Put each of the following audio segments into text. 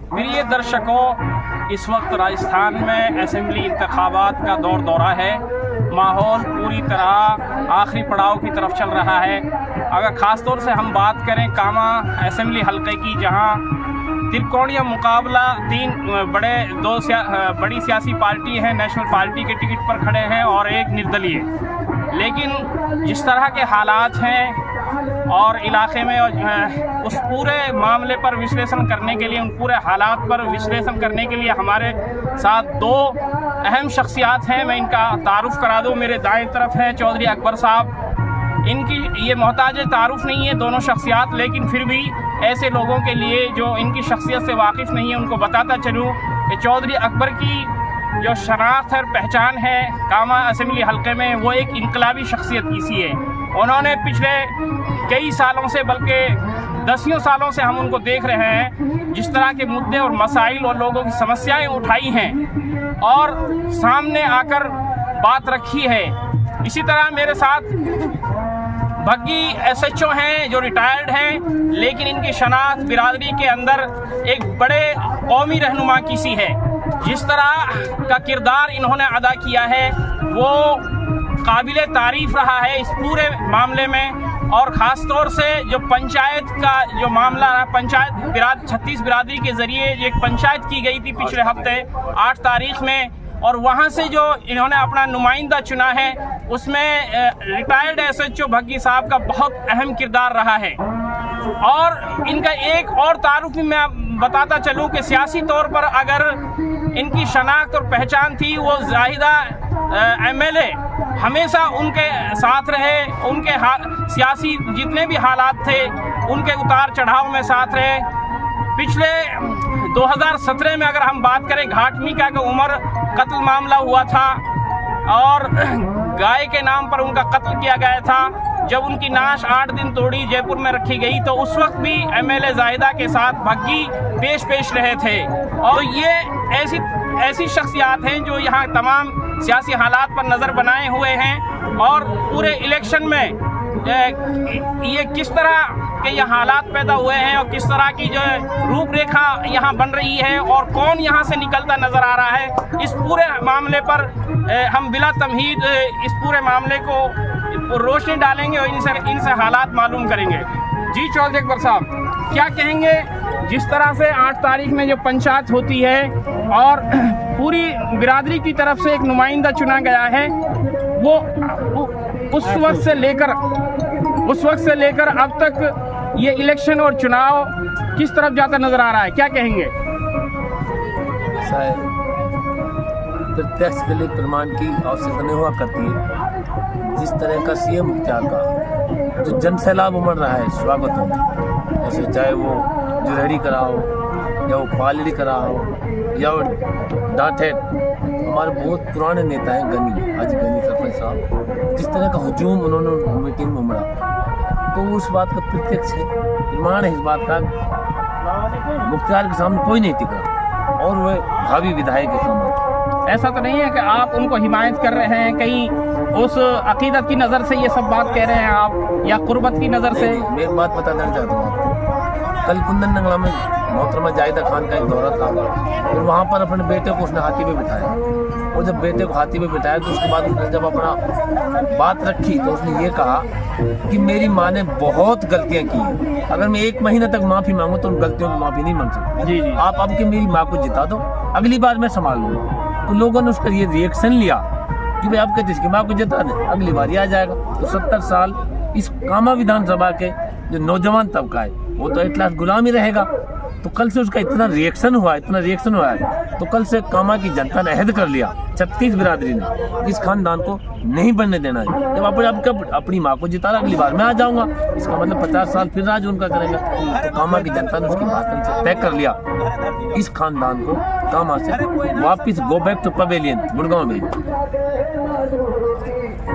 प्रिय दर्शकों, इस वक्त राजस्थान में असेंबली इंतखाबात का दौरा है। माहौल पूरी तरह आखिरी पड़ाव की तरफ चल रहा है। अगर ख़ास तौर से हम बात करें कामा असेंबली हलके की, जहां त्रिकोणीय मुकाबला बड़ी सियासी पार्टी है, नेशनल पार्टी के टिकट पर खड़े हैं और एक निर्दलीय। लेकिन जिस तरह के हालात हैं और इलाके में उस पूरे मामले पर विश्लेषण करने के लिए, उन पूरे हालात पर विश्लेषण करने के लिए हमारे साथ दो अहम शख्सियात हैं। मैं इनका तारुफ करा दूं। मेरे दाएं तरफ है चौधरी अकबर साहब। इनकी ये मोहताज तारुफ नहीं है दोनों शख्सियात, लेकिन फिर भी ऐसे लोगों के लिए जो इनकी शख्सियत से वाकिफ़ नहीं है उनको बताता चलूँ कि चौधरी अकबर की जो शनाख्त और पहचान है कामा असेंबली हलके में, वो एक इनकलाबी शख्सियत की सी है। उन्होंने पिछले कई सालों से, बल्कि दसियों सालों से हम उनको देख रहे हैं, जिस तरह के मुद्दे और मसाइल और लोगों की समस्याएं उठाई हैं और सामने आकर बात रखी है। इसी तरह मेरे साथ भग्गी SHO हैं जो रिटायर्ड हैं, लेकिन इनकी शनाख्त बिरादरी के अंदर एक बड़े कौमी रहनुमा की सी है। जिस तरह का किरदार इन्होंने अदा किया है वो काबिले तारीफ रहा है इस पूरे मामले में। और ख़ास तौर से जो पंचायत का जो मामला रहा, पंचायत 36 बिरादरी के ज़रिए एक पंचायत की गई थी पिछले हफ्ते 8 तारीख में, और वहाँ से जो इन्होंने अपना नुमाइंदा चुना है उसमें रिटायर्ड SHO भग्गी साहब का बहुत अहम किरदार रहा है। और इनका एक और तारुफ भी मैं बताता चलूँ कि सियासी तौर पर अगर इनकी शनाख्त और पहचान थी, वो जाहिदा MLA हमेशा उनके साथ रहे, उनके सियासी जितने भी हालात थे उनके उतार चढ़ाव में साथ रहे। पिछले 2017 में अगर हम बात करें, घाटमिका का उमर कत्ल मामला हुआ था और गाय के नाम पर उनका कत्ल किया गया था। जब उनकी नाश 8 दिन तोड़ी जयपुर में रखी गई, तो उस वक्त भी MLA जाहिदा के साथ भग्गी पेश रहे थे। और ये ऐसी शख्सियात हैं जो यहाँ तमाम सियासी हालात पर नज़र बनाए हुए हैं और पूरे इलेक्शन में ये किस तरह के ये हालात पैदा हुए हैं और किस तरह की जो रूपरेखा यहाँ बन रही है और कौन यहाँ से निकलता नज़र आ रहा है, इस पूरे मामले पर हम बिला तमहीद इस पूरे मामले को रोशनी डालेंगे और इनसे हालात मालूम करेंगे। जी चौधरी अकबर साहब, क्या कहेंगे जिस तरह से 8 तारीख में जो पंचायत होती है और पूरी बिरादरी की तरफ से एक नुमाइंदा चुना गया है, वो उस वक्त से लेकर अब तक ये इलेक्शन और चुनाव किस तरफ जाता नजर आ रहा है, क्या कहेंगे? प्रत्यक्ष के लिए प्रमाण की आवश्यकता नहीं हुआ करती है। जिस तरह का CM मुख्तार का जो जन सैलाब उमड़ रहा है, स्वागत हो, जैसे चाहे वो जुरहरी करा हो या वो पालड़ी करा हो या वो डांठेट, हमारे बहुत पुराने नेता हैं हाजी गनी सरपंच साहब, जिस तरह का हुजूम उन्होंने मीटिंग में उमड़ा, तो उस बात का प्रत्यक्ष प्रमाण है इस बात का मुख्तार के सामने कोई नहीं टिका और वह भावी विधायक के काम। ऐसा तो नहीं है कि आप उनको हिमायत कर रहे हैं, कहीं उस अकीदत की नज़र से ये सब बात कह रहे हैं आप, या कुर्बत की नज़र से? मैं एक बात बताना चाहता हूँ आपको। कल कुंदन नंगला में मोहतरमा जाहिदा खान का एक दौरा था और वहाँ पर अपने बेटे को उसने हाथी पे बिठाया, और जब बेटे को हाथी पे बिठाया तो उसके बाद उसने जब अपना बात रखी तो उसने ये कहा कि मेरी माँ ने बहुत गलतियाँ की हैं, अगर मैं 1 महीने तक माफ़ी मांगूँ तो उन गलतियों की माफ़ी नहीं मांग सकता। जी जी, आप अब के मेरी माँ को जिता दो, अगली बार मैं संभाल लूँगा। तो लोगों ने उसका ये रिएक्शन लिया कि भाई अब कहते इसकी माँ को जिता दे, अगली बार ही आ जाएगा। तो 70 साल इस कामा विधानसभा के जो नौजवान तबका है वो तो एटलास गुलाम ही रहेगा। तो कल से उसका इतना रिएक्शन हुआ है, तो कल से कामा की जनता ने अहद कर लिया, 36 बिरादरी ने, इस खानदान को नहीं बनने देना है। जब अपनी माँ को जिता, अगली बार मैं आ जाऊंगा, इसका मतलब 50 साल फिर राज उनका करेगा। तो कामा की जनता ने उसकी भाषण से तय कर लिया, इस खानदान को कामा से वापिस go back to pavilion Gurgaon में।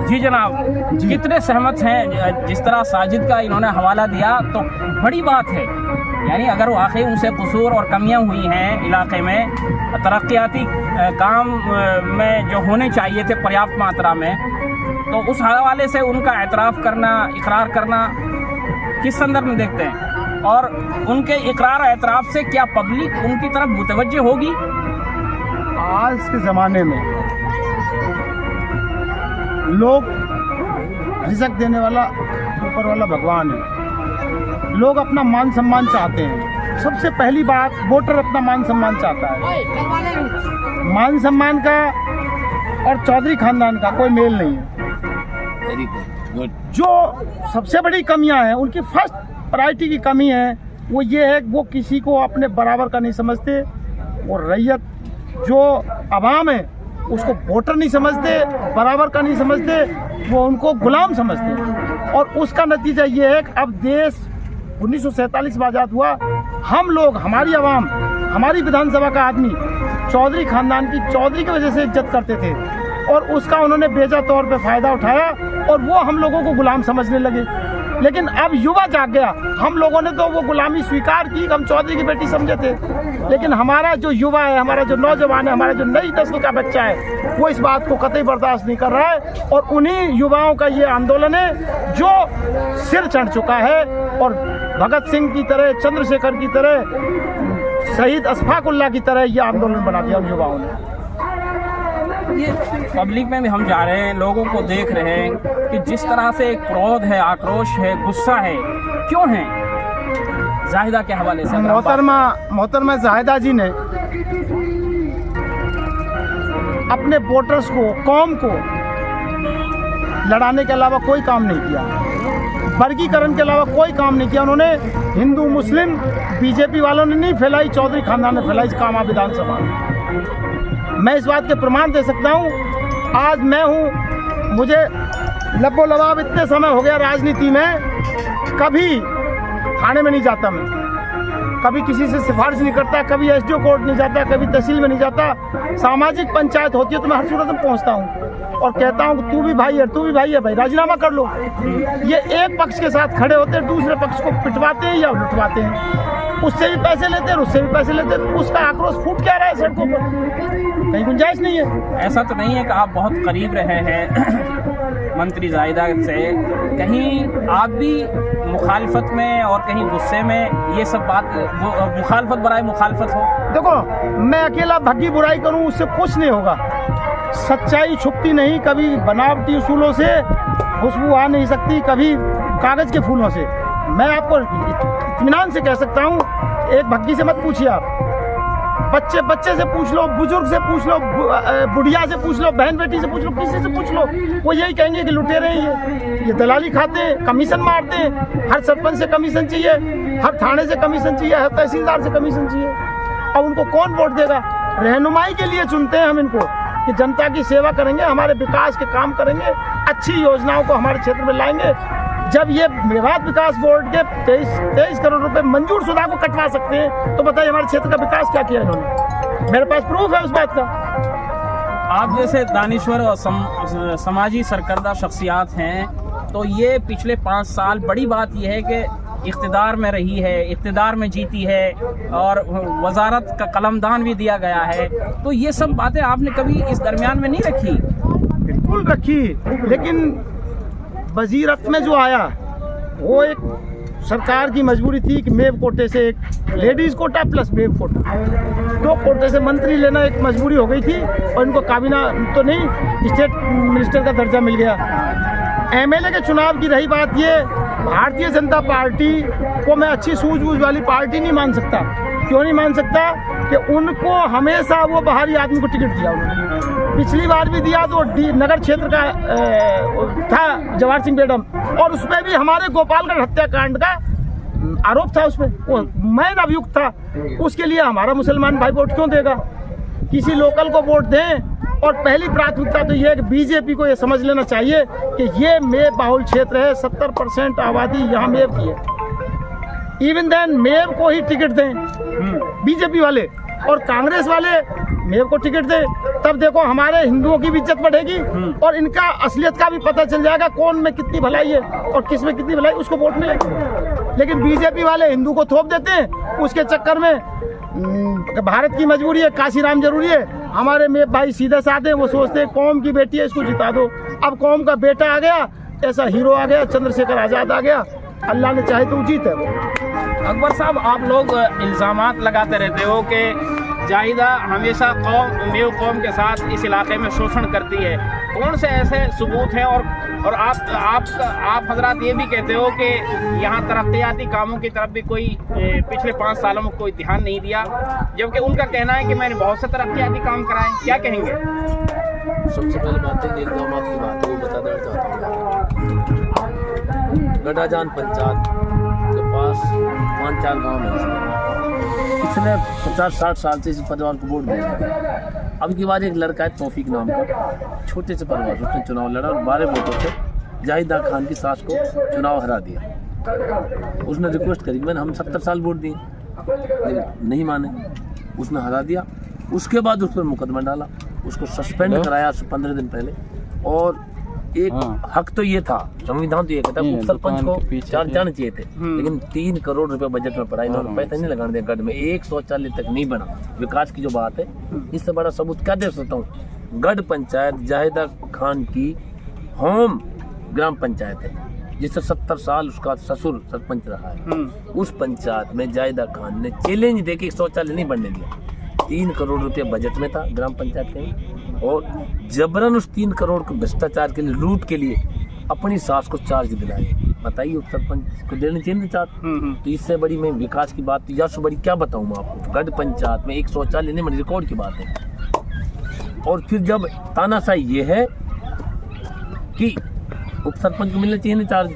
जी जनाब, कितने सहमत हैं? जिस तरह साजिद का इन्होंने हवाला दिया तो बड़ी बात है, यानी अगर वाकई उनसे कसूर और कमियां हुई हैं इलाके में, तरक्याती काम में जो होने चाहिए थे पर्याप्त मात्रा में, तो उस हवाले से उनका एतराफ़ करना, इकरार करना किस संदर्भ में देखते हैं? और उनके इकरार एतराफ़ से क्या पब्लिक उनकी तरफ मुतवज्जे होगी? आज के ज़माने में लोग रिज़्क देने वाला ऊपर वाला भगवान है। लोग अपना मान सम्मान चाहते हैं। सबसे पहली बात, वोटर अपना मान सम्मान चाहता है। मान सम्मान का और चौधरी खानदान का कोई मेल नहीं है। Very good. जो सबसे बड़ी कमियां हैं, उनकी फर्स्ट प्रायोरिटी की कमी है वो ये है कि वो किसी को अपने बराबर का नहीं समझते। वो रैयत जो अवाम है उसको वोटर नहीं समझते, बराबर का नहीं समझते, वो उनको गुलाम समझते। और उसका नतीजा ये है कि अब देश 1947 में आज़ाद हुआ, हम लोग, हमारी आवाम, हमारी विधानसभा का आदमी चौधरी खानदान की चौधरी की वजह से इज्जत करते थे और उसका उन्होंने बेजा तौर पे फ़ायदा उठाया और वो हम लोगों को गुलाम समझने लगे। लेकिन अब युवा जाग गया। हम लोगों ने तो वो गुलामी स्वीकार की, हम चौधरी की बेटी समझे थे, लेकिन हमारा जो युवा है, हमारा जो नौजवान है, हमारा जो नई नस्ल का बच्चा है, वो इस बात को कतई बर्दाश्त नहीं कर रहा है। और उन्हीं युवाओं का ये आंदोलन है जो सिर चढ़ चुका है और भगत सिंह की तरह, चंद्रशेखर की तरह, शहीद अशफाक उल्लाह की तरह ये आंदोलन बना दिया उन युवाओं ने। ये पब्लिक में भी हम जा रहे हैं, लोगों को देख रहे हैं कि जिस तरह से एक क्रोध है, आक्रोश है, गुस्सा है, क्यों है? जाहिदा के हवाले से मोहतरमा जाहिदा जी ने अपने वोटर्स को, कौम को लड़ाने के अलावा कोई काम नहीं किया, वर्गीकरण के अलावा कोई काम नहीं किया। उन्होंने हिंदू मुस्लिम बीजेपी वालों ने नहीं फैलाई, चौधरी खानदान ने फैलाई इस कामा विधानसभा में। मैं इस बात के प्रमाण दे सकता हूँ। आज मैं हूँ, मुझे लब्बो लबाब इतने समय हो गया राजनीति में, कभी थाने में नहीं जाता मैं, कभी किसी से सिफारिश नहीं करता, कभी एसडीओ कोर्ट नहीं जाता, कभी तहसील में नहीं जाता। सामाजिक पंचायत होती है तो मैं हर सूरत में पहुँचता हूँ और कहता हूँ तू भी भाई है, तू भी भाई है, भाई राजीनामा कर लो। ये एक पक्ष के साथ खड़े होते हैं, दूसरे पक्ष को पिटवाते हैं या लुटवाते हैं, उससे भी पैसे लेते हैं, उससे भी पैसे लेते हैं। उसका आक्रोश फूट क्या रहा है सड़कों पर? कहीं गुंजाइश नहीं है। ऐसा तो नहीं है कि आप बहुत करीब रहे हैं मंत्री जाहिदा से, कहीं आप भी मुखालफत में और कहीं गुस्से में ये सब बात, मुखालफत बराए मुखालफत हो? देखो, मैं अकेला भग्गी बुराई करूं उससे कुछ नहीं होगा। सच्चाई छुपती नहीं, कभी बनावटी उसूलों से खुशबू आ नहीं सकती, कभी कागज के फूलों से। मैं आपको इत्मीनान से कह सकता हूँ, एक भग्गी से मत पूछिए आप, बच्चे से पूछ लो, बुजुर्ग से पूछ लो, बुढ़िया से पूछ लो, बहन बेटी से पूछ लो, किसी से पूछ लो, वो यही कहेंगे कि लुटेरे हैं, ये दलाली खाते हैं, कमीशन मारते हैं। हर सरपंच से कमीशन चाहिए, हर थाने से कमीशन चाहिए, हर तहसीलदार से कमीशन चाहिए। अब उनको कौन वोट देगा? रहनुमाई के लिए चुनते हैं हम इनको कि जनता की सेवा करेंगे, हमारे विकास के काम करेंगे, अच्छी योजनाओं को हमारे क्षेत्र में लाएंगे। जब ये मेवात विकास बोर्ड के 23 करोड़ रुपए मंजूर शुदा को कटवा सकते हैं तो बताइए हमारे क्षेत्र का विकास क्या किया इन्होंने? मेरे पास प्रूफ है उस बात का। आप जैसे दानिश्वर और समाजी सरकर्दा शख्सियात हैं, तो ये पिछले 5 साल बड़ी बात यह है कि इख्तिदार में रही है, इख्तिदार में जीती है और वजारत का कलमदान भी दिया गया है, तो ये सब बातें आपने कभी इस दरमियान में नहीं रखी? बिल्कुल रखी, लेकिन वजीरत में जो आया वो एक सरकार की मजबूरी थी कि मेव कोटे से एक लेडीज़ कोटा प्लस मेव कोटा, 2 कोटे से मंत्री लेना एक मजबूरी हो गई थी और इनको काबीना तो नहीं, स्टेट मिनिस्टर का दर्जा मिल गया। एमएलए के चुनाव की रही बात, ये भारतीय जनता पार्टी को मैं अच्छी सूझबूझ वाली पार्टी नहीं मान सकता। क्यों नहीं मान सकता? कि उनको हमेशा वो बाहरी आदमी को टिकट दिया उन्होंने। पिछली बार भी दिया तो नगर क्षेत्र का था जवाहर सिंह बेडम, और उसमें भी हमारे गोपालगढ़ हत्याकांड का आरोप था, उसमें वो मैन अभियुक्त था। उसके लिए हमारा मुसलमान भाई वोट क्यों देगा? किसी लोकल को वोट दें। और पहली प्राथमिकता तो ये है कि बीजेपी को ये समझ लेना चाहिए कि ये मेव बाहुल क्षेत्र है, 70% आबादी यहाँ मेव की है। इवन देन मेव को ही टिकट दें बीजेपी वाले, और कांग्रेस वाले मेव को टिकट दें, तब देखो हमारे हिंदुओं की भी इज्जत बढ़ेगी और इनका असलियत का भी पता चल जाएगा, कौन में कितनी भलाई है और किस में कितनी भलाई, उसको वोट मिलेगी। लेकिन बीजेपी वाले हिंदू को थोप देते हैं, उसके चक्कर में भारत की मजबूरी है, काशीराम जरूरी है। हमारे में भाई सीधे साधे, वो सोचते हैं कौम की बेटी है, इसको जिता दो। अब कौम का बेटा आ गया, ऐसा हीरो आ गया, चंद्रशेखर आजाद आ गया, अल्लाह ने चाहे तो जीत है वो। अकबर साहब, आप लोग इल्ज़ामात लगाते रहते हो कि जाहिदा हमेशा मेव कौम के साथ इस इलाके में शोषण करती है। कौन से ऐसे सबूत हैं? और आप हजरात ये भी कहते हो कि यहाँ तरक्याती कामों की तरफ भी कोई पिछले 5 सालों में कोई ध्यान नहीं दिया, जबकि उनका कहना है कि मैंने बहुत से तरक्याती काम कराए। क्या कहेंगे? सबसे पहले बात है इल्ज़ाम की बात है, वो बता देना चाहता हूँ। गडाजान पंचायत के पास 5-4 गाँव में पिछले 50-60 साल से इस परिवार को वोट दे रहे हैं। अब की बार एक लड़का है तौफीक नाम का, छोटे से परिवार से उसने चुनाव लड़ा और 12 वोटों से जाहिदा खान की सास को चुनाव हरा दिया। उसने रिक्वेस्ट करी, मैंने हम 70 साल वोट दिए, लेकिन नहीं माने, उसने हरा दिया। उसके बाद उस पर मुकदमा डाला, उसको सस्पेंड कराया 15 दिन पहले। और एक हक तो ये था, संविधान तो ये कहता है सरपंच को 4 जाने चाहिए थे, लेकिन 3 करोड़ रुपए बजट में पड़ा, इन्होंने पैसा नहीं लगाने दिया। गढ़ में एक शौचालय तक नहीं बना। विकास की जो बात है, इससे बड़ा सबूत क्या दे सकता हूँ? गढ़ पंचायत जाहिदा खान की होम ग्राम पंचायत है, जिससे 70 साल उसका ससुर सरपंच रहा है। उस पंचायत में जाहिदा खान ने चैलेंज दे के शौचालय नहीं बनने दिया। 3 करोड़ रुपये बजट में था ग्राम पंचायत के, और जबरन उस 3 करोड़ को भ्रष्टाचार के लिए, लूट के लिए अपनी सास को चार्ज दिलाए। बताइए, उस सरपंच को देने चाहिए चार्ज? तो इससे बड़ी मैं विकास की बात या से बड़ी क्या बताऊँ मैं आपको? गढ़ पंचायत में एक शौचालय नहीं बनी, रिकॉर्ड की बात है। और फिर जब तानाशाही ये है कि उप सरपंच को मिलना चाहिए ना चार्ज,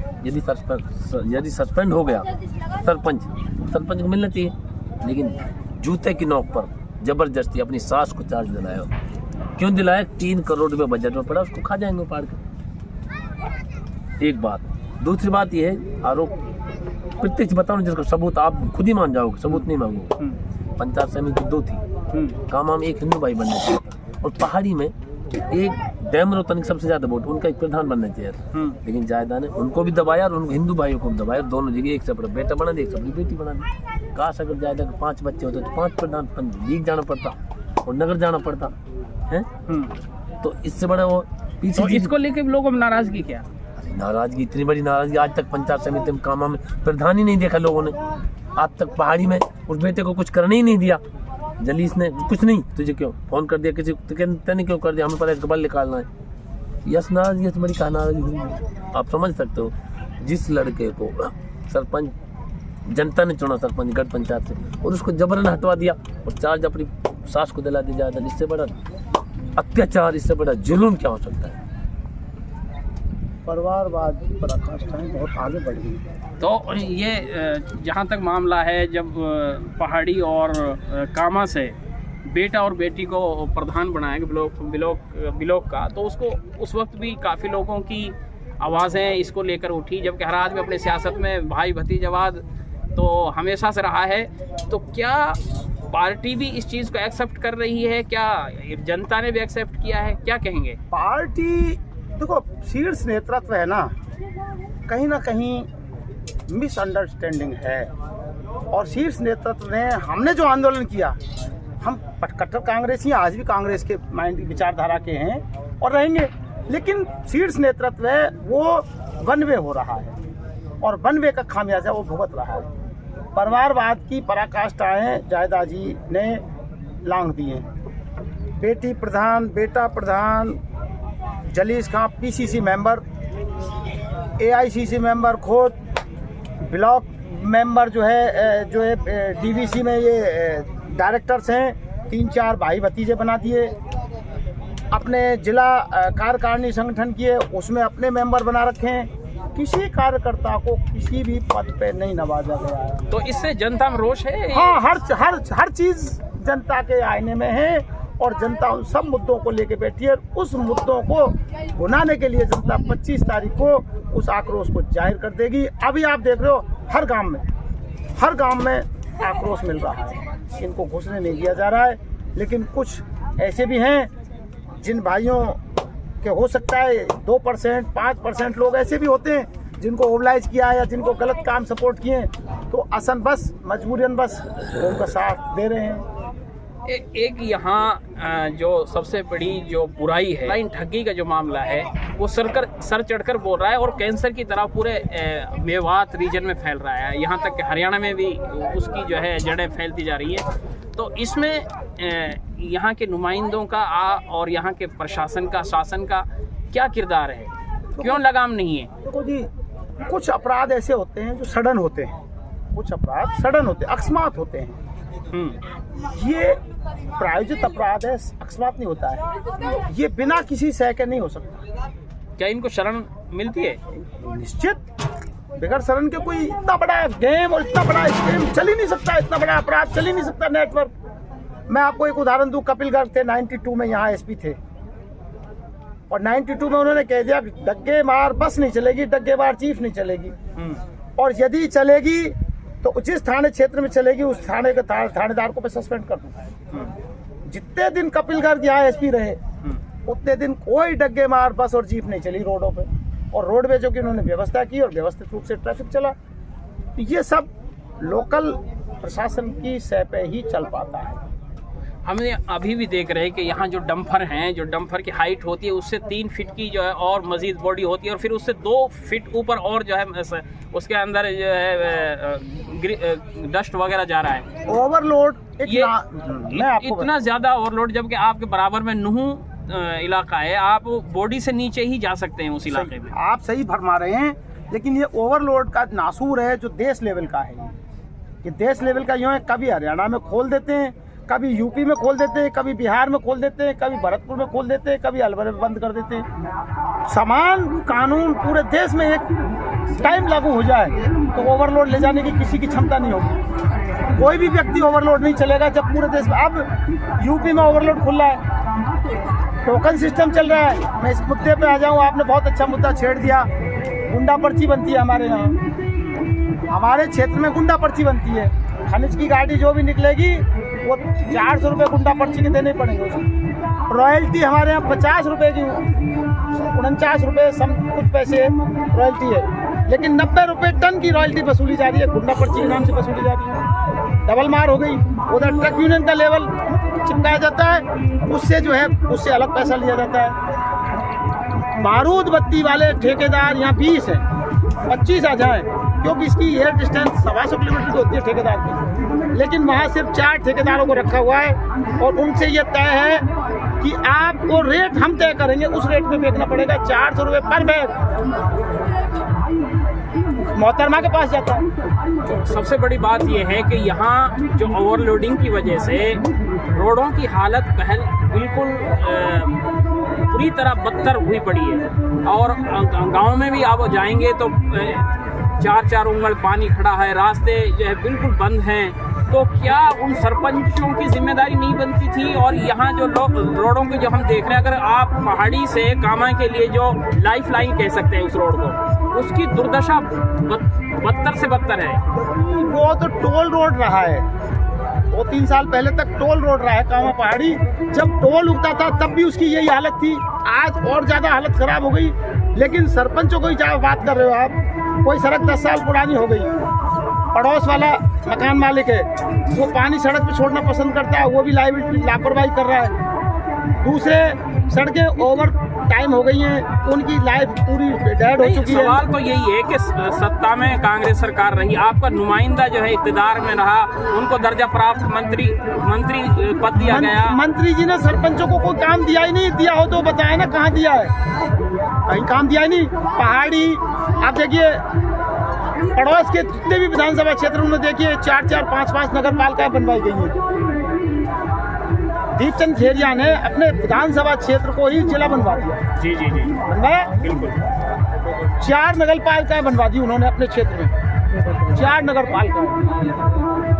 यदि सस्पेंड हो गया सरपंच को मिलना चाहिए, लेकिन जूते की नोक पर जबरदस्ती अपनी सास को चार्ज दिलाया। क्यों दिलाया? 3 करोड़ रुपए बजट में पड़ा, उसको खा जाएंगे पाड़ के। एक बात। दूसरी बात यह है, आरोप प्रत्यक्ष बताओ जिसका सबूत आप खुद ही मान जाओगे, सबूत नहीं मांगोगे। पंचायत समिति 2 थी, कामाम एक हिंदू भाई बनना चाहिए, और पहाड़ी में एक डैम रोतन सबसे ज्यादा वोट, उनका एक प्रधान बनना चाहिए, लेकिन जायदा ने उनको भी दबाया और उनको हिंदू भाइयों को भी दबाया। दोनों जगह एक से अपना बेटा बना दिया, एक से अपनी बेटी बना दी। काश अगर जायदा के 5 बच्चे होते तो 5 प्रधान लीग जाना पड़ता और नगर जाना पड़ता है। तो इससे बड़ा वो पीछे तो इसको लेके लोगों में नाराजगी क्या? नाराजगी, इतनी बड़ी नाराजगी आज तक पंचायत समिति में कामा में प्रधान ही नहीं देखा लोगों ने। आज तक पहाड़ी में उस बेटे को कुछ करने ही नहीं दिया। जलीस ने कुछ नहीं, तुझे क्यों फोन कर दिया, किसी तेने क्यों कर दिया, हमें पता है कबल निकालना है। यस नाराजगी, यस बड़ी कहा नाराजगी हुई। आप समझ सकते हो, जिस लड़के को सरपंच जनता ने चुना सरपंच गढ़ पंचायत से, और उसको जबरन हटवा दिया और चार्ज अपनी सास को दिला दिया जाता। इससे बड़ा अत्याचार, इससे बड़ा जुल्म क्या हो सकता है? परिवारवाद की पराकाष्ठाएं बहुत आगे बढ़ गई। तो ये जहाँ तक मामला है, जब पहाड़ी और कामा से बेटा और बेटी को प्रधान बनाएंगे ब्लॉक का, तो उसको उस वक्त भी काफ़ी लोगों की आवाज़ें इसको लेकर उठी, जबकि हर आदमी अपने सियासत में भाई भतीजावाद तो हमेशा से रहा है। तो क्या पार्टी भी इस चीज़ को एक्सेप्ट कर रही है? क्या जनता ने भी एक्सेप्ट किया है? क्या कहेंगे? पार्टी देखो, शीर्ष नेतृत्व है ना कहीं मिसअंडरस्टैंडिंग है। और शीर्ष नेतृत्व ने, हमने जो आंदोलन किया, हम कट्टर कांग्रेसी आज भी कांग्रेस के माइंड विचारधारा के हैं और रहेंगे, लेकिन शीर्ष नेतृत्व है वो वन वे हो रहा है और वन वे का खामियाजा वो भुगत रहा है। परिवारवाद की पराकाष्ठाएं जायदा जी ने लांघ दी हैं। बेटी प्रधान, बेटा प्रधान, जलीस खां पीसीसी मेंबर, एआईसीसी मेंबर, खुद ब्लॉक मेंबर जो है डीवीसी में ये डायरेक्टर्स हैं, 3-4 भाई भतीजे बना दिए। अपने जिला कार्यकारिणी संगठन किए, उसमें अपने मेंबर बना रखे हैं। किसी कार्यकर्ता को किसी भी पद पे नहीं नवाजा गया है। तो इससे जनता में रोष है? हाँ, हर चीज जनता के आईने में है और जनता उन सब मुद्दों को लेके बैठी है। उस मुद्दों को भुनाने के लिए जनता 25 तारीख को उस आक्रोश को जाहिर कर देगी। अभी आप देख रहे हो हर गांव में आक्रोश मिल रहा है, इनको घुसने नहीं दिया जा रहा है। लेकिन कुछ ऐसे भी हैं जिन भाइयों के हो सकता है 2%, 5% लोग ऐसे भी होते हैं जिनको ओबलाइज किया या जिनको गलत काम सपोर्ट किए, तो असन बस मजबूरन बस उनका साथ दे रहे हैं। एक यहाँ जो सबसे बड़ी जो बुराई है, ठगी का जो मामला है, वो सर चढ़कर बोल रहा है और कैंसर की तरह पूरे मेवात रीजन में फैल रहा है, यहाँ तक कि हरियाणा में भी उसकी जो है जड़ें फैलती जा रही है। तो इसमें यहाँ के नुमाइंदों का और यहाँ के प्रशासन का, शासन का क्या किरदार है, क्यों लगाम नहीं है? देखो जी, कुछ अपराध ऐसे होते हैं जो सडन होते हैं, कुछ अपराध सडन होते हैं, अकस्मात होते हैं। ये प्रायोजित अपराध है, अकस्मात नहीं होता है, ये बिना किसी सह के नहीं हो सकता। क्या इनको शरण मिलती है? निश्चित, बगैर शरण के कोई इतना बड़ा गेम और इतना बड़ा स्कीम चल ही नहीं सकता, इतना बड़ा अपराध चल ही नहीं सकता, नेटवर्क। मैं आपको एक उदाहरण दूं, कपिल गर्ग थे 92 में यहाँ एसपी थे, और 92 में उन्होंने कह दिया डग्गे मार बस नहीं चलेगी, डग्गे मार चीफ नहीं चलेगी, और यदि चलेगी तो जिस थाने क्षेत्र में चलेगी उस थाने के थानेदार को मैं सस्पेंड कर दूंगा। जितने दिन कपिल गर्ग यहाँ एसपी रहे उतने दिन कोई डग्गे मार बस और जीप नहीं चली रोडों पे, और रोडवेजों की उन्होंने व्यवस्था की और व्यवस्थित रूप से ट्रैफिक चला। ये सब लोकल प्रशासन की सह पे ही चल पाता है। हमने अभी भी देख रहे हैं कि यहाँ जो डंपर हैं, जो डंपर की हाइट होती है उससे 3 फीट की जो है और मजीद बॉडी होती है, और फिर उससे 2 फीट ऊपर और जो है उसके अंदर जो है डस्ट वगैरह जा रहा है। ओवरलोड इतना ज़्यादा ओवरलोड, जबकि आपके बराबर में नूह इलाका है, आप बॉडी से नीचे ही जा सकते हैं उस इलाके में। आप सही फरमा रहे हैं, लेकिन ये ओवरलोड का नासूर है जो देश लेवल का है। ये देश लेवल का यूँ है, कभी हरियाणा में खोल देते हैं, कभी यूपी में खोल देते हैं, कभी बिहार में खोल देते हैं, कभी भरतपुर में खोल देते हैं, कभी अलवर में बंद कर देते हैं। समान कानून पूरे देश में एक टाइम लागू हो जाए तो ओवरलोड ले जाने की किसी की क्षमता नहीं होगी। कोई भी व्यक्ति ओवरलोड नहीं चलेगा जब पूरे देश में। अब यूपी में ओवरलोड खुल रहा है, टोकन सिस्टम चल रहा है। मैं इस मुद्दे पे आ जाऊँ, आपने बहुत अच्छा मुद्दा छेड़ दिया। गुंडा पर्ची बनती है हमारे यहाँ, हमारे क्षेत्र में गुंडा पर्ची बनती है। खनिज की गाड़ी जो भी निकलेगी वो 400 रुपये गुंडा पर्ची के देने पड़ेंगे। रॉयल्टी हमारे यहाँ 50 रुपये की, 49 रुपये कुछ पैसे रॉयल्टी है, लेकिन 90 रुपये टन की रॉयल्टी वसूली जा रही है, गुंडा पर्ची के नाम से वसूली जा रही है। डबल मार हो गई। उधर ट्रक यूनियन का लेवल चिपकाया जाता है, उससे जो है उससे अलग पैसा लिया जाता है। बारूद बत्ती वाले ठेकेदार यहाँ 20 हैं, 25 आ जाए, क्योंकि इसकी एयर डिस्टेंस 125 किलोमीटर की होती है ठेकेदार की, लेकिन वहाँ सिर्फ 4 ठेकेदारों को रखा हुआ है, और उनसे ये तय है कि आपको रेट हम तय करेंगे, उस रेट में बेचना पड़ेगा। 400 रुपये पर बैग मोहतरमा के पास जाता है। सबसे बड़ी बात यह है कि यहाँ जो ओवरलोडिंग की वजह से रोडों की हालत बिल्कुल पूरी तरह बदतर हुई पड़ी है, और गांव में भी आप जाएंगे तो 4-4 उंगल पानी खड़ा है, रास्ते जो है बिल्कुल बंद हैं। तो क्या उन सरपंचों की जिम्मेदारी नहीं बनती थी? और यहाँ जो लोग रोडों की जो हम देख रहे हैं, अगर आप पहाड़ी से कामा के लिए जो लाइफ लाइन कह सकते हैं उस रोड को, उसकी दुर्दशा बदतर से बदतर है। वो तो टोल रोड रहा है, 2-3 साल पहले तक टोल रोड रहा है कामा पहाड़ी। जब टोल उगता था तब भी उसकी यही हालत थी, आज और ज़्यादा हालत ख़राब हो गई। लेकिन सरपंचों को ही जहाँ बात कर रहे हो आप, कोई सड़क 10 साल पुरानी हो गई, पड़ोस वाला मकान मालिक है, वो पानी सड़क पे छोड़ना पसंद करता है, वो भी लापरवाही कर रहा है। दूसरे सड़कें ओवर टाइम हो गई हैं, उनकी लाइफ पूरी डेड हो चुकी है। सवाल तो यही है कि सत्ता में कांग्रेस सरकार रही, आपका नुमाइंदा जो है इक़्तिदार में रहा, उनको दर्जा प्राप्त मंत्री पद दिया गया। मंत्री जी ने सरपंचों को कोई काम दिया ही नहीं, दिया हो तो बताए ना कहाँ दिया है, कहीं काम दिया ही नहीं। पहाड़ी आप देखिए, पड़ोस के जितने भी विधानसभा क्षेत्र उनमें देखिए 4-4, 5-5 नगर पालिकाएं बनवाई गई हैं। दीपचंद खेरिया ने अपने विधानसभा क्षेत्र को ही जिला बनवा दिया। जी जी जी, बनवाया, बिल्कुल। 4 नगर पालिकाएं बनवा दी उन्होंने अपने क्षेत्र में, 4 नगर पालिकाएं।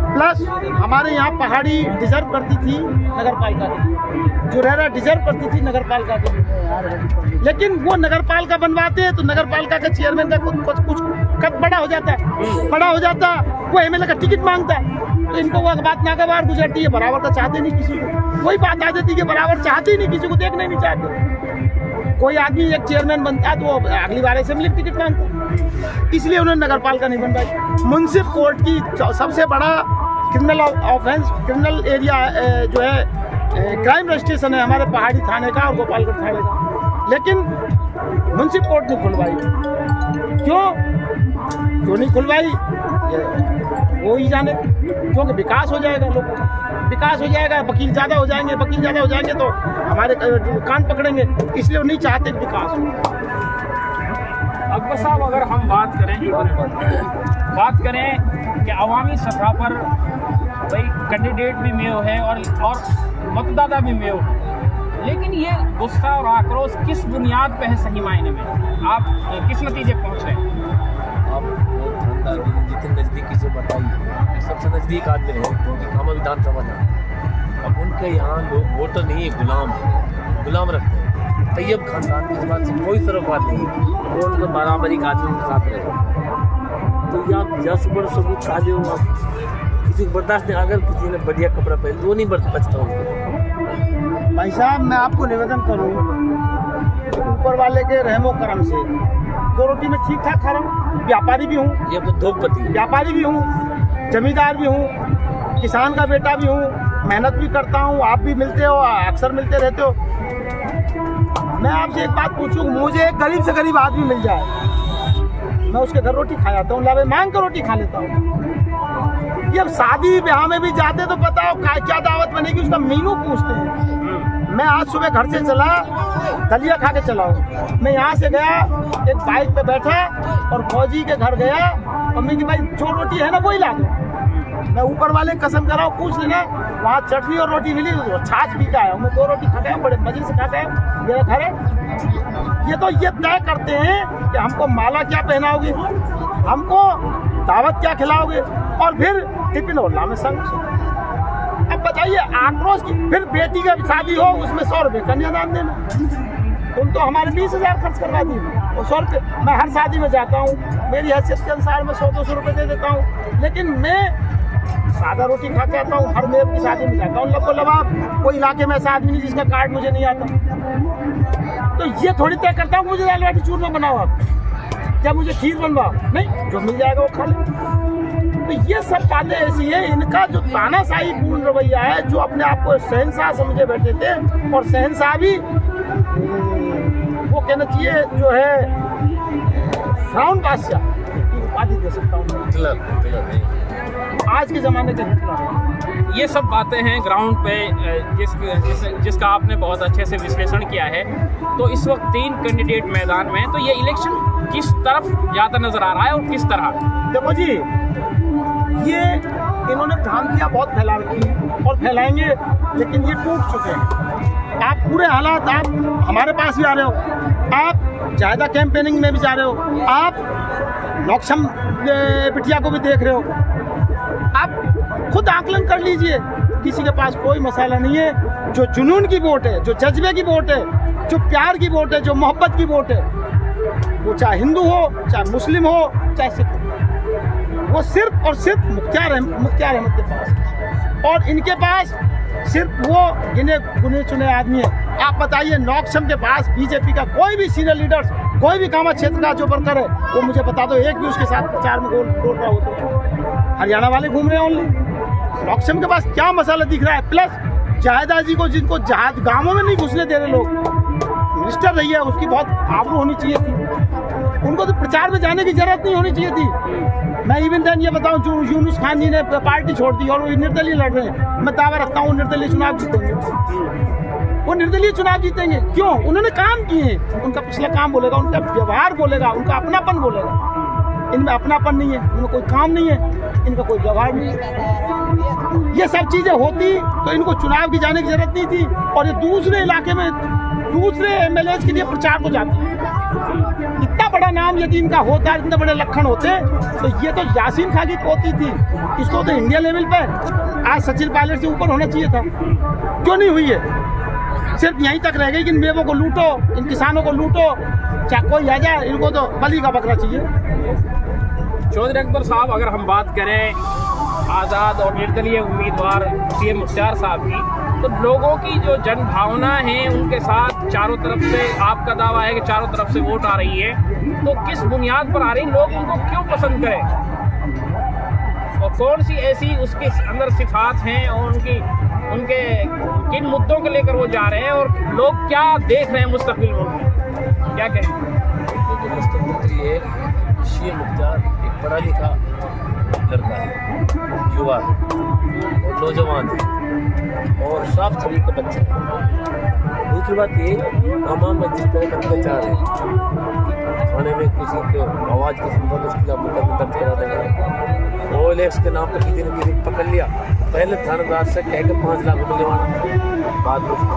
प्लस हमारे यहाँ पहाड़ी डिजर्व करती थी नगर पालिका की, जुरेरा डिजर्व करती थी नगर पालिका की, लेकिन वो नगर पालिका बनवाते हैं तो नगर पालिका के चेयरमैन का कुछ कद बड़ा हो जाता है, बड़ा हो जाता, वो एमएलए का टिकट मांगता है, तो इनको वो बात नागवार गुजरती है, बराबर का चाहते नहीं किसी को। वही बात आ जाती है कि बराबर चाहते ही नहीं, किसी को देखना ही नहीं चाहते। कोई आदमी एक चेयरमैन बनता है तो वो अगली बार असेंबली टिकट मांगता है, इसलिए उन्होंने नगर पालिका नहीं बनवाई। मुंसिफ कोर्ट की सबसे बड़ा क्रिमिनल ऑफेंस, क्रिमिनल एरिया जो है क्राइम रजिस्ट्रेशन है हमारे पहाड़ी थाने का और गोपालगढ़ थाने का, लेकिन मुंसिफ कोर्ट नहीं खुलवाई। क्यों नहीं खुलवाई वो ही जाने, क्योंकि विकास हो जाएगा, लोग विकास हो जाएगा, वकील ज़्यादा हो जाएंगे तो हमारे कान पकड़ेंगे, इसलिए वो नहीं चाहते कि विकास हो। अकबर साहब, अगर हम बात करें कि अवामी सतह पर भाई कैंडिडेट भी मेव है और मतदाता भी मेव है, लेकिन ये गुस्सा और आक्रोश किस बुनियाद पे है सही मायने में? आप किस नतीजे पहुँच रहे हैं? आप जितने नज़दीकी से बताइए, सबसे नज़दीक आदमी है क्योंकि कामा विधानसभा जाते। अब उनके यहाँ लोग वोटर नहीं है, गुलाम रखते हैं। तैयब खानदान की इस बात से कोई सरोकार नहीं है, वो उनका बराबरी का आदमी के साथ रहे। तो ये आप 10 वर्ष सबूत खा दो, आप किसी को बर्दाश्त नहीं। अगर किसी ने बढ़िया कपड़ा पहन वो नहीं बचता उनको। भाई साहब, मैं आपको निवेदन करूँ, ऊपर वाले के रहमो करम से 2 रोटी में ठीक ठाक खा रहा हूँ। व्यापारी भी हूँ, ये उद्योगपति, व्यापारी भी हूँ, जमींदार भी हूँ, किसान का बेटा भी हूँ, मेहनत भी करता हूँ। आप भी मिलते हो, अक्सर मिलते रहते हो। मैं आपसे एक बात पूछूं, मुझे एक गरीब से गरीब आदमी मिल जाए, मैं उसके घर रोटी खा जाता हूँ, लावे मांग कर रोटी खा लेता हूँ। ये अब शादी ब्याह में भी जाते तो बताओ क्या दावत बनेगी, उसका मेनू पूछते हैं। मैं आज सुबह घर से चला, दलिया खा के चला हूँ। मैं यहाँ से गया, एक बाइक पे बैठा और फौजी के घर गया, मम्मी की भाई जो रोटी है ना वही ला दो। मैं ऊपर वाले कसम कर रहा हूँ, पूछ लेना, वहाँ चटनी और रोटी मिली, छाछ भी का है। मैं 2 रोटी खा गया, बड़े मजे से खा गया, मेरा घर है। ये तो ये तय करते हैं कि हमको माला क्या पहनाओगे, हमको दावत क्या खिलाओगे, और फिर टिफिन और लामे संग। अब बताइए, आक्रोश की। फिर बेटी का शादी हो, उसमें 100 रुपये कन्यादान देना। तुम तो हमारे 20,000 खर्च करवा दी, और 100 रुपये। मैं हर शादी में जाता हूँ, मेरी हैसियत के अनुसार मैं 100-200 रुपये दे देता हूँ, लेकिन मैं सादा रोटी खा के आता हूँ। हर मेव की शादी में जाता हूँ, लबो लबाब। कोई इलाके में ऐसा आदमी नहीं जिसका कार्ड मुझे नहीं आता। तो ये थोड़ी तय करता हूँ मुझे दाल बाटी चूरमा बनाओ, आप क्या मुझे खीर बनवाओ, नहीं, जो मिल जाएगा वो खा ले। तो ये सब बातें ऐसी है, इनका जो तानाशाही पूर्ण रवैया है, जो अपने आप को शहंशाह समझे बैठे थे, और शहंशाह भी वो कहना चाहिए जो है फ्राउन बादशाह की उपाधि दे सकता हूँ, आज के ज़माने के हिटलर। ये सब बातें हैं ग्राउंड पे जिसका आपने बहुत अच्छे से विश्लेषण किया है। तो इस वक्त 3 कैंडिडेट मैदान में हैं, तो ये इलेक्शन किस तरफ ज़्यादा नज़र आ रहा है और किस तरह? देखो जी, ये इन्होंने भ्रांतियाँ बहुत फैला रखी हैं और फैलाएंगे, लेकिन ये टूट चुके हैं। आप पूरे हालात, आप हमारे पास भी आ रहे हो, आप ज़्यादा कैंपेनिंग में भी जा रहे हो, आप नौक्षम बिटिया को भी देख रहे हो। आप खुद आकलन कर लीजिए, किसी के पास कोई मसाला नहीं है। जो जुनून की वोट है, जो जज्बे की वोट है, जो प्यार की वोट है, जो मोहब्बत की वोट है, वो चाहे हिंदू हो, चाहे मुस्लिम हो, चाहे सिख हो, वो सिर्फ और सिर्फ मुख्तार अहमद के पास। और इनके पास सिर्फ वो गिने चुने आदमी है। आप बताइए, नौक्षम के पास बीजेपी का कोई भी सीनियर लीडर, कोई भी कामा क्षेत्र का जो वर्कर है, वो मुझे बता दो, एक भी उसके साथ प्रचार में बोल रहा हो तो। हरियाणा वाले घूम रहे हैं ओनली। नौक्षम के पास क्या मसाला दिख रहा है? प्लस जायदा जी को, जिनको गाँवों में नहीं घुसने दे रहे लोग, मिनिस्टर रही है, उसकी बहुत आबरू होनी चाहिए थी, उनको तो प्रचार में जाने की जरूरत नहीं होनी चाहिए थी। मैं इवन देन ये बताऊं, जो यूनुस खान जी ने पार्टी छोड़ दी और वो निर्दलीय लड़ रहे हैं, मैं दावा रखता हूँ निर्दलीय चुनाव जीतेंगे। वो निर्दलीय चुनाव जीतेंगे, क्यों? उन्होंने काम किए हैं, उनका पिछला काम बोलेगा, उनका व्यवहार बोलेगा, उनका अपनापन बोलेगा। इनमें अपनापन नहीं है, इनमें कोई काम नहीं है, इनका कोई व्यवहार नहीं है। ये सब चीज़ें होती तो इनको चुनाव की जाने की जरूरत नहीं थी, और ये दूसरे इलाके में दूसरे MLAs के लिए प्रचार को जाती है। इतना बड़ा नाम यदि इनका होता, इतने बड़े लक्षण होते, तो ये तो यासीन खान की पोती थी, इसको तो इंडिया लेवल पर आज सचिन पायलट से ऊपर होना चाहिए था। क्यों नहीं हुई है? सिर्फ यहीं तक रह गई कि इन बेवों को लूटो, इन किसानों को लूटो, चाहे कोई आ जाए, इनको तो बलि का बकरा चाहिए। चौधरी अकबर साहब, अगर हम बात करें आज़ाद और निर्दलीय उम्मीदवार CM मुख्तार साहब की, तो लोगों की जो जन भावना है उनके साथ चारों तरफ से, आपका दावा है कि चारों तरफ से वोट आ रही है, तो किस बुनियाद पर आ रही, लोग उनको क्यों पसंद करें, और कौन सी ऐसी उसके अंदर सिफात हैं, और उनके किन मुद्दों को लेकर वो जा रहे हैं, और लोग क्या देख रहे हैं मुस्तकबिल में? क्या कहेंगे? देखिए मुस्तफा एक शीर मुख्तार एक पढ़ा लिखा लड़का है, युवा है और नौजवान है और साफ छवि का बच्चा है। दूसरी बात ये आवाम में जिस तरह का अत्याचार है, थाने में किसी के आवाज़ की सुनता तो उसके खिलाफ मुकदमा दर्ज करा देगा, OLX के नाम पर किसी ने किसी पकड़ लिया, पहले थानेदार से कह के 5 लाख रुपये लेवाना, बाद में उसको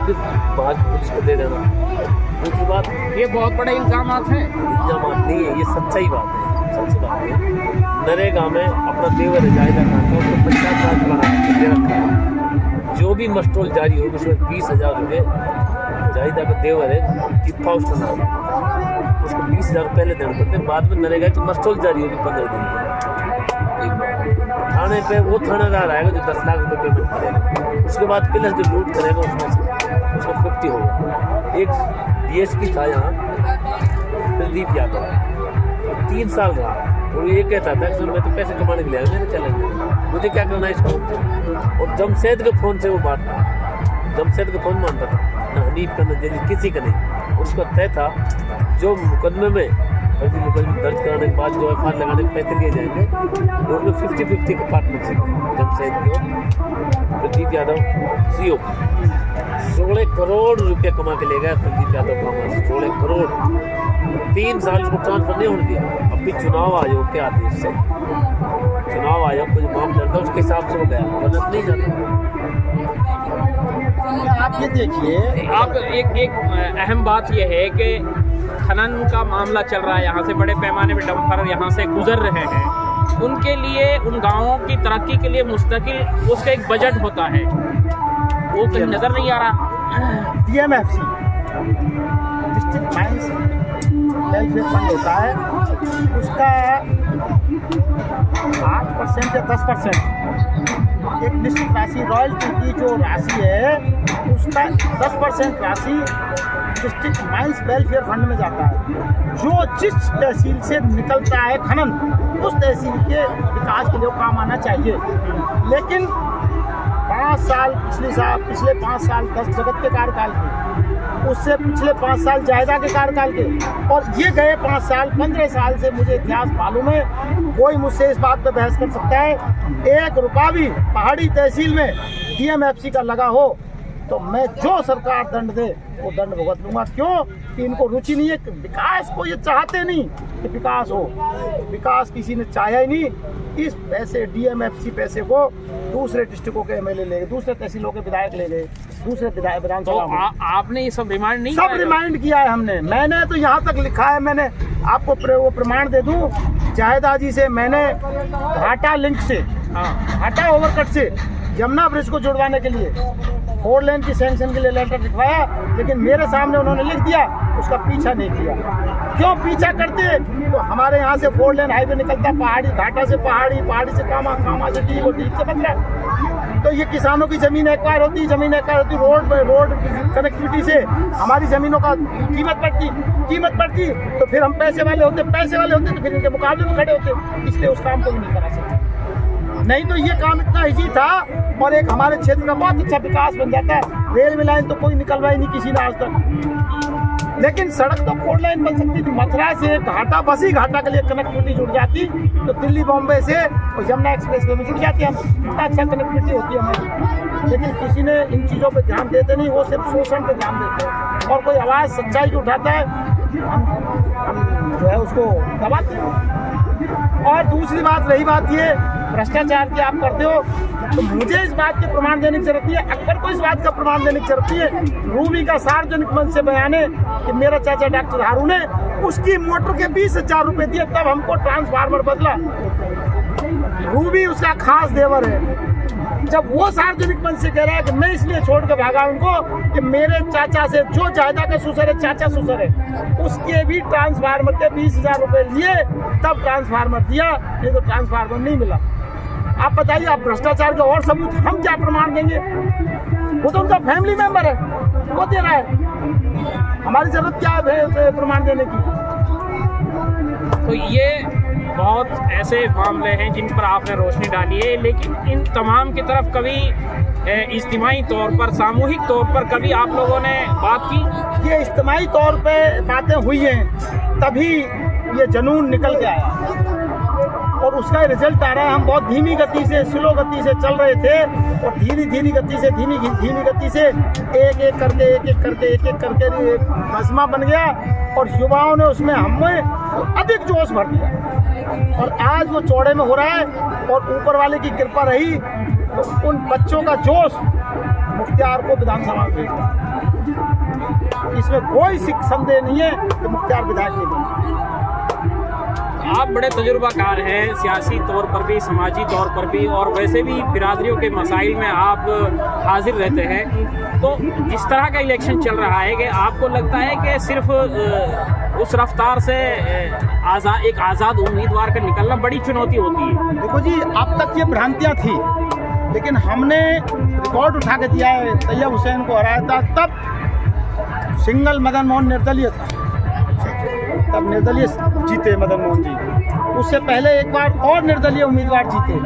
फिर बाहर की पुलिस को दे देना। दूसरी बात ये बहुत बड़े इल्ज़ाम हैं। इल्ज़ाम नहीं है, ये सच्चाई बात है, सच्ची बात है। नरेगा में अपना देवर जायदा खाता उसको 50,000 बना दे रखा है, जो भी मस्टोल जारी होगी उसमें 20,000 रुपये जायदा का देवर है, इत्फा उसका नाम है, उसको 20,000 पहले देने पड़ते, बाद में नरेगा की मस्टोल जारी होगी 15 दिन में। एक बार थाने पे वो थानेदार आएगा जो 10 लाख रुपये पेमेंट करेगा, उसके बाद प्लस जो लूट करेगा उसमें से उसको 50 होगा। एक DSP था यहाँ प्रदीप यादव, 3 साल रहा और ये कहता था कि मैं तो पैसे कमाने के लिए आया, मैंने चैलेंज मुझे क्या करना है इसको। और जमशेद के फ़ोन से वो बात, जमशेद का फ़ोन मानता था, ना हनीफ का ना जलील किसी का नहीं। उसका तय था जो मुकदमे में फर्जी मुकदमे दर्ज कराने के बाद जो FIR लगाने के पैसे लिए जाएंगे वो उसमें 50-50 का पार्टनरशिप जमशेद की और प्रदीप यादव CO 16 करोड़ रुपये कमा के ले गया प्रदीप यादव का, 16 करोड़। 3 साल उसको ट्रांसफर नहीं होने दिया। अभी चुनाव आयोग के आदेश से चुनाव आयोग को जो मामला था उसके हिसाब से हो गया, वरना नहीं जाता। आप ये देखिए, आप एक अहम बात यह है कि खनन का मामला चल रहा है, यहाँ से बड़े पैमाने पर डंपर यहाँ से गुजर रहे हैं, उनके लिए उन गाँवों की तरक्की के लिए मुस्तकिल उसका एक बजट होता है, वो कहीं नज़र नहीं आ रहा। DMFC district mines welfare fund होता है, उसका 8% या 10% एक निश्चित राशि रॉयल्टी की जो राशि है उसका 10% राशि डिस्ट्रिक्ट माइंस वेलफेयर फंड में जाता है। जो जिस तहसील से निकलता है खनन उस तहसील के विकास के लिए काम आना चाहिए। लेकिन 5 साल पिछले 5 साल 10 जगत के कार्यकाल के, उससे पिछले 5 साल जायदा के कार्यकाल के, और ये गए 5 साल 15 साल से मुझे इतिहास मालूम है। कोई मुझसे इस बात पर बहस कर सकता है, 1 रुपया भी पहाड़ी तहसील में DMFC का लगा हो तो मैं जो सरकार दंड दे वो दंड भुगत लूँगा। क्यों कि इनको रुचि नहीं है, विकास को ये चाहते नहीं कि विकास हो, विकास किसी ने चाहा ही नहीं। इस पैसे DMFC पैसे को दूसरे डिस्ट्रिक्टों के MLA ले गए, दूसरे तहसीलों के विधायक ले गए, दूसरे विधानसभा में। आपने ये सब रिमाइंड नहीं सब रिमाइंड किया है हमने, मैंने तो यहाँ तक लिखा है, मैंने आपको वो प्रमाण दे दूँ। जायदा जी से मैंने घाटा लिंक से, घाटा ओवरकट से यमुना ब्रिज को जुड़वाने के लिए 4 लेन की सैंक्शन के लिए लेटर लिखवाया, लेकिन मेरे सामने उन्होंने लिख दिया, उसका पीछा नहीं किया। क्यों पीछा करते? तो हमारे यहाँ से 4 लेन हाईवे निकलता पहाड़ी, घाटा से पहाड़ी, पहाड़ी से कामा, कामा से डी, वो डी से 15। तो ये किसानों की ज़मीन एक्वायर होती, ज़मीन एक्वायर होती, रोड कनेक्टिविटी से हमारी ज़मीनों का कीमत बढ़ती, तो फिर हम पैसे वाले होते तो फिर इनके मुकाबले में खड़े होते, इसलिए उस काम को भी नहीं करा सकते। नहीं तो ये काम इतना ईजी था और एक हमारे क्षेत्र का बहुत अच्छा विकास बन जाता है। रेलवे लाइन तो कोई निकलवाई नहीं किसी ने आज तक, लेकिन सड़क तो 4 लाइन बन सकती थी। मथुरा से घाटा, बसी घाटा के लिए कनेक्टिविटी जुड़ जाती तो दिल्ली बॉम्बे से और यमुना एक्सप्रेसवे में जुड़ जाते हम, इतना अच्छा कनेक्टिविटी होती है हमारी। लेकिन किसी ने इन चीज़ों पर ध्यान देते नहीं, वो सिर्फ शोषण पर ध्यान देते हैं और कोई आवाज़ सच्चाई की उठाता है हम जो है उसको दबाते हैं। और दूसरी बात, रही बात ये भ्रष्टाचार की आप करते हो, तो मुझे इस बात के प्रमाण देने की जरूरत नहीं है, अकबर को इस बात का प्रमाण देने की जरूरत नहीं है। रूबी का सार्वजनिक मंच से बयान है कि मेरा चाचा डॉक्टर हारून है, उसकी मोटर के 20,000 रुपये दिए तब हमको ट्रांसफार्मर बदला। रूबी उसका खास देवर है। जब वो सार्वजनिक मंच से कह रहा है कि मैं इसलिए छोड़ के भागा उनको कि मेरे चाचा से जो जायदा का सुसर है, चाचा सुसर है, उसके भी ट्रांसफार्मर के 20,000 रुपये लिए तब ट्रांसफार्मर दिया, नहीं तो ट्रांसफार्मर नहीं मिला। आप बताइए, आप भ्रष्टाचार के और सबूत हम क्या प्रमाण देंगे? वो तो उनका फैमिली मेंबर है, वो दे रहा है, हमारी जरूरत क्या है प्रमाण देने की? तो ये बहुत ऐसे मामले हैं जिन पर आपने रोशनी डाली है, लेकिन इन तमाम की तरफ कभी इज्तिमाई तौर पर, सामूहिक तौर पर कभी आप लोगों ने बात की? ये इज्तिमाई तौर पे बातें हुई हैं, तभी ये जुनून निकल के आया और उसका रिजल्ट आ रहा है। हम बहुत धीमी गति से, स्लो गति से चल रहे थे और धीमी गति से एक एक करके एक मजमा बन गया और युवाओं ने उसमें हमें अधिक जोश भर दिया और आज वो चौड़े में हो रहा है और ऊपर वाले की कृपा रही तो उन बच्चों का जोश मुख्तियार को विधानसभा में भेज दिया। इसमें कोई संदेह नहीं है कि मुख्तियार विधायक नहीं बने। आप बड़े तजुर्बाकार हैं, सियासी तौर पर भी, समाजी तौर पर भी, और वैसे भी बिरादरियों के मसाइल में आप हाजिर रहते हैं। तो जिस तरह का इलेक्शन चल रहा है, कि आपको लगता है कि सिर्फ उस रफ्तार से एक आज़ाद उम्मीदवार का निकलना बड़ी चुनौती होती है? देखो जी, अब तक ये भ्रांतियाँ थी, लेकिन हमने रिकॉर्ड उठा के दिया है। तैयब हुसैन को हराया था, तब सिंगल मदन मोहन निर्दलीय था, तब निर्दलीय जीते मदन मोहन जी। उससे पहले एक बार और निर्दलीय उम्मीदवार जीते,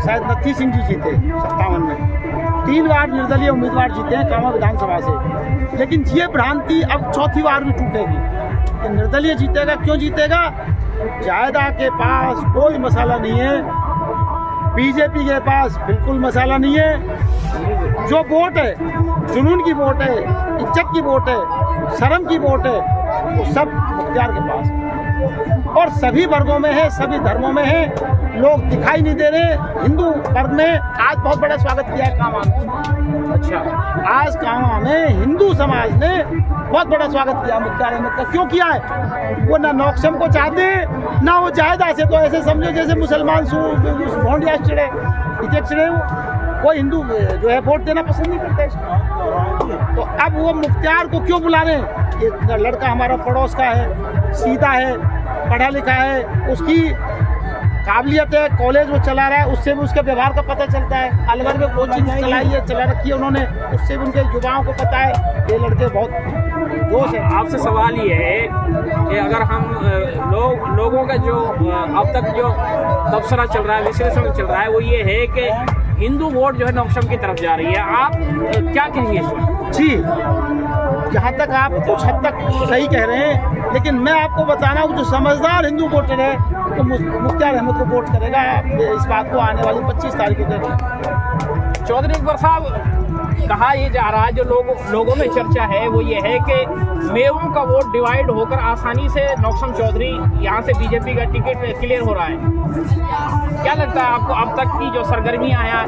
शायद नत्थी सिंह जी जीते 57 में। 3 बार निर्दलीय उम्मीदवार जीते हैं कामा विधानसभा से। लेकिन ये भ्रांति अब चौथी बार भी टूटेगी कि निर्दलीय जीतेगा। क्यों जीतेगा? जायदा के पास कोई मसाला नहीं है, बीजेपी के पास बिल्कुल मसाला नहीं है। जो वोट है, जुनून की वोट है, इज्जत की वोट है, शर्म की वोट है, वो सब मुख्तियार के पास है और सभी वर्गों में है, सभी धर्मों में है। लोग दिखाई नहीं दे रहे। हिंदू वर्ग ने आज बहुत बड़ा स्वागत किया है कामा में। अच्छा, आज कामा में हिंदू समाज ने बहुत बड़ा स्वागत किया मुख्तियार अहमद का। क्यों किया है? वो ना नौक्षम को चाहते, ना वो जायदा से। तो ऐसे समझो जैसे मुसलमान भोंडिया चिड़े, चिड़े वो हिंदू जो है वोट देना पसंद नहीं करते इसको। तो अब वो मुख्तियार को क्यों बुला रहे हैं? ये लड़का हमारा पड़ोस का है, सीधा है, पढ़ा लिखा है, उसकी काबिलियत है, कॉलेज वो चला रहा है, उससे भी उसके व्यवहार का पता चलता है। अलवर में कोचिंग चला रखी है उन्होंने, उससे भी उनके युवाओं को पता है ये लड़के बहुत जोश है। आपसे सवाल ये है कि अगर हम लोगों का जो अब तक जो तबसरा चल रहा है, विश्लेषण चल रहा है, वो ये है कि हिंदू वोट जो है नौक्षम की तरफ जा रही है। आप क्या कहेंगे इस पर? जी, जहाँ तक आप कुछ हद तक सही कह रहे हैं, लेकिन मैं आपको बताना हूँ जो समझदार हिंदू वोटर है तो मुख्तियार अहमद को वोट करेगा। इस बात को आने वाली 25 तारीख को देखें। चौधरी अकबर साहब, कहा ये जा रहा है, जो लोगों में चर्चा है वो ये है कि मेवों का वोट डिवाइड होकर आसानी से नौक्षम चौधरी यहाँ से बीजेपी का टिकट क्लियर हो रहा है। क्या लगता है आपको अब तक की जो सरगर्मियाँ हैं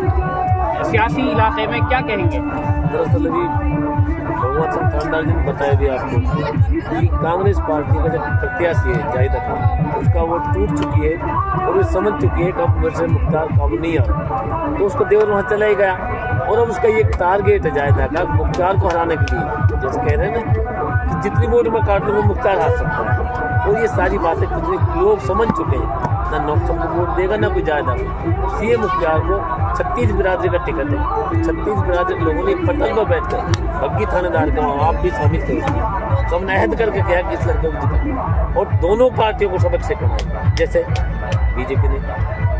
सियासी इलाके में, क्या कहेंगे? दरअसल अभी भगवत सिंह खानदार जी ने बताया भी आपको कि कांग्रेस पार्टी का जो प्रत्याशी है जाहिदा खान, उसका वोट टूट चुकी है और वो समझ चुकी है कि अब मेरे से मुख्तार काम नहीं आ रहा, तो उसको देवर वहाँ चला ही गया और अब उसका ये टारगेट है जाहिदा का मुख्तार को हराने के लिए। जैसे कह रहे हैं ना कि जितनी वोट में काट लूँगा मुख्तार हार सकता है, और ये सारी बातें कितने लोग समझ चुके हैं। ना नौक्षम को वोट देगा ना कोई जायदा। सीएम मुख्तियार को 36 बिरादरी का टिकट है। 36 बिरादरी लोगों ने पटल पर बैठ कर बग्गी थानेदार का आप भी शामिल थे, तो हमने अहद करके कहा कि इस लड़के को जिताएंगे और दोनों पार्टियों को सबक सिखाना। जैसे बीजेपी ने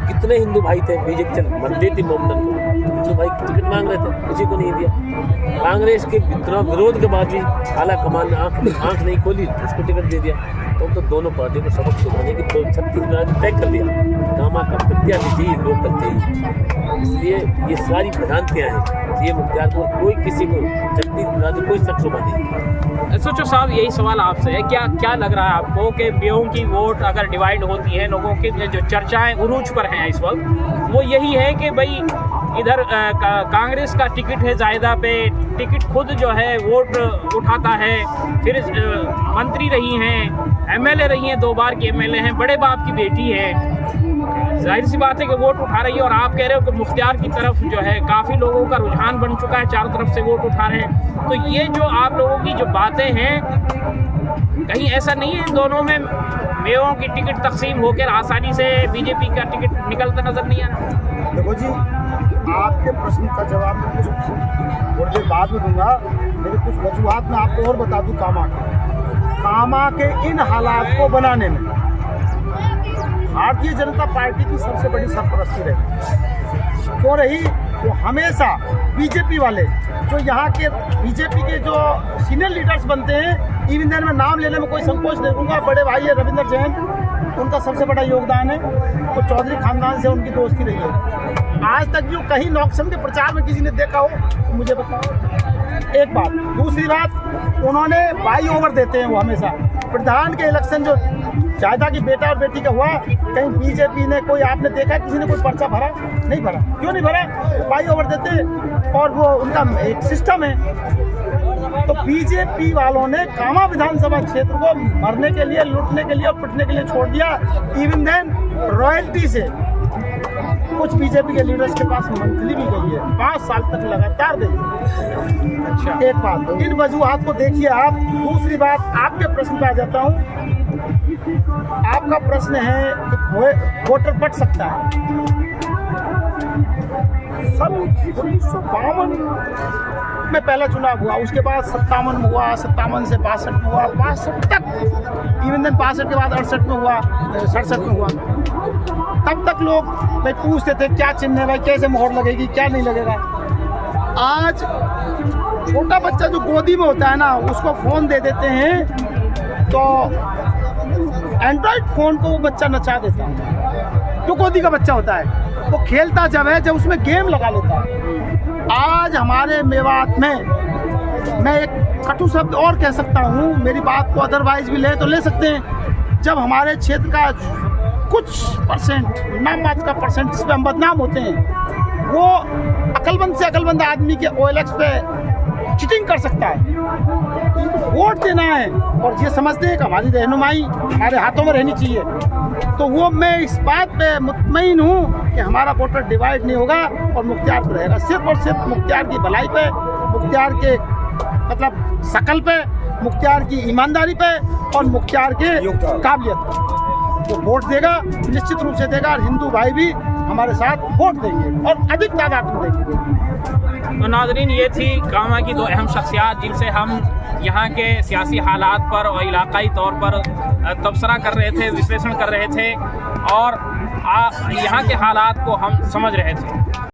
कितने हिंदू भाई थे, बीजेपी चल मंदिर थी मोमडन को, हिंदू भाई टिकट मांग रहे थे, किसी को नहीं दिया। कांग्रेस के इतना विरोध के बाद भी आला कमान ने आंख नहीं खोली, उसको टिकट दे दिया। तो दोनों पार्टियों को सबक सिखाने की 36 बिरादरी तय कर दिया। कामा का प्रत्याशी थी, लोग करते ही। इसलिए ये सारी भ्रांतियाँ हैं। ये मुख्तियार को कोई किसी को 36 बिरादरी कोई शख्स नहीं। सोचो साहब, यही सवाल आपसे है, क्या लग रहा है आपको कि बेओं की वोट अगर डिवाइड होती है, लोगों की जो चर्चाएं उरूज पर हैं इस वक्त, वो यही है कि भाई इधर कांग्रेस का टिकट है जायदा पे, टिकट खुद जो है वोट उठाता है, फिर मंत्री रही हैं, एमएलए रही हैं, 2 बार की एमएलए हैं, बड़े बाप की बेटी है, जाहिर सी बात है कि वोट उठा रही है। और आप कह रहे हो कि मुख्तियार की तरफ जो है काफ़ी लोगों का रुझान बन चुका है, चारों तरफ से वोट उठा रहे हैं। तो ये जो आप लोगों की जो बातें हैं, कहीं ऐसा नहीं है इन दोनों में मेवों की टिकट तकसीम होकर आसानी से बीजेपी का टिकट निकलता नजर नहीं आ रहा? देखो जी, आपके प्रश्न का जवाब मैं कुछ थोड़ी देर बाद में दूंगा, लेकिन कुछ वजूहात मैं आपको और बता दूं। कामा के इन हालात को बनाने में भारतीय जनता पार्टी की सबसे बड़ी सरपरस्ती रही। क्यों रही? वो हमेशा बीजेपी वाले, जो यहाँ के बीजेपी के जो सीनियर लीडर्स बनते हैं, इवन देन में नाम लेने में कोई संकोच नहीं करूँगा, बड़े भाई है रविंदर जैन, उनका सबसे बड़ा योगदान है। तो चौधरी खानदान से उनकी दोस्ती रही है। आज तक जो कहीं नौकसन के प्रचार में किसी ने देखा हो तो मुझे बताओ। एक बात। दूसरी बात, उन्होंने बाई ओवर देते हैं वो हमेशा। प्रधान के इलेक्शन जो चाहता कि बेटा और बेटी का हुआ, कहीं बीजेपी ने कोई, आपने देखा किसी ने कोई पर्चा भरा? नहीं भरा। क्यों नहीं भरा? बाई ओवर देते और वो उनका एक सिस्टम है। तो बीजेपी वालों ने कामा विधानसभा क्षेत्र को मरने के लिए, लूटने के लिए और पिटने के लिए छोड़ दिया। इवन देन रॉयल्टी से कुछ बीजेपी के लीडर्स के पास मंथली भी गई है, 5 साल तक लगातार गई है। अच्छा, एक बात, इन वजूहात को देखिए आप। दूसरी बात, आपके प्रश्न पे आ जाता हूँ। आपका प्रश्न है कि वोटर बढ़ सकता है। सब 1952 में पहला चुनाव हुआ, उसके बाद 57 में हुआ, 57 से 62 में हुआ, 62 तक, इवन देन 62 के बाद 68 में हुआ, 67 में हुआ। तब तक लोग भाई पूछते थे क्या चिन्ह है भाई, कैसे मोहर लगेगी, क्या नहीं लगेगा। आज छोटा बच्चा जो गोदी में होता है ना, उसको फ़ोन दे देते हैं तो एंड्रॉइड फ़ोन को वो बच्चा नचा देता है। जो गोदी का बच्चा होता है वो खेलता जब है जब उसमें गेम लगा लेता है। आज हमारे मेवात में, मैं एक कटु शब्द और कह सकता हूँ, मेरी बात को अदरवाइज भी ले तो ले सकते हैं, जब हमारे क्षेत्र का कुछ परसेंट, नाम मात्र का परसेंट जिस पर हम बदनाम होते हैं, वो अकलमंद से अकलमंद आदमी के OLX पे चीटिंग कर सकता है। वोट देना है और ये समझते हैं कि हमारी रहनुमाई हमारे हाथों में रहनी चाहिए। तो वो मैं इस बात पे मुतमईन हूँ कि हमारा वोटर डिवाइड नहीं होगा और मुख्तियार पर रहेगा। सिर्फ और सिर्फ मुख्तियार की भलाई पे, मुख्तियार के मतलब शकल पे, मुख्तियार की ईमानदारी पे और मुख्तियार के काबिलियत पे वो वोट देगा, निश्चित रूप से देगा। और हिंदू भाई भी हमारे साथ वोट देंगे और अधिक तादाद में देंगे। तो नाज़रीन, ये थी कामा की 2 अहम शख्सियात जिनसे हम यहाँ के सियासी हालात पर और इलाकाई तौर पर तबसरा कर रहे थे, विश्लेषण कर रहे थे और यहाँ के हालात को हम समझ रहे थे।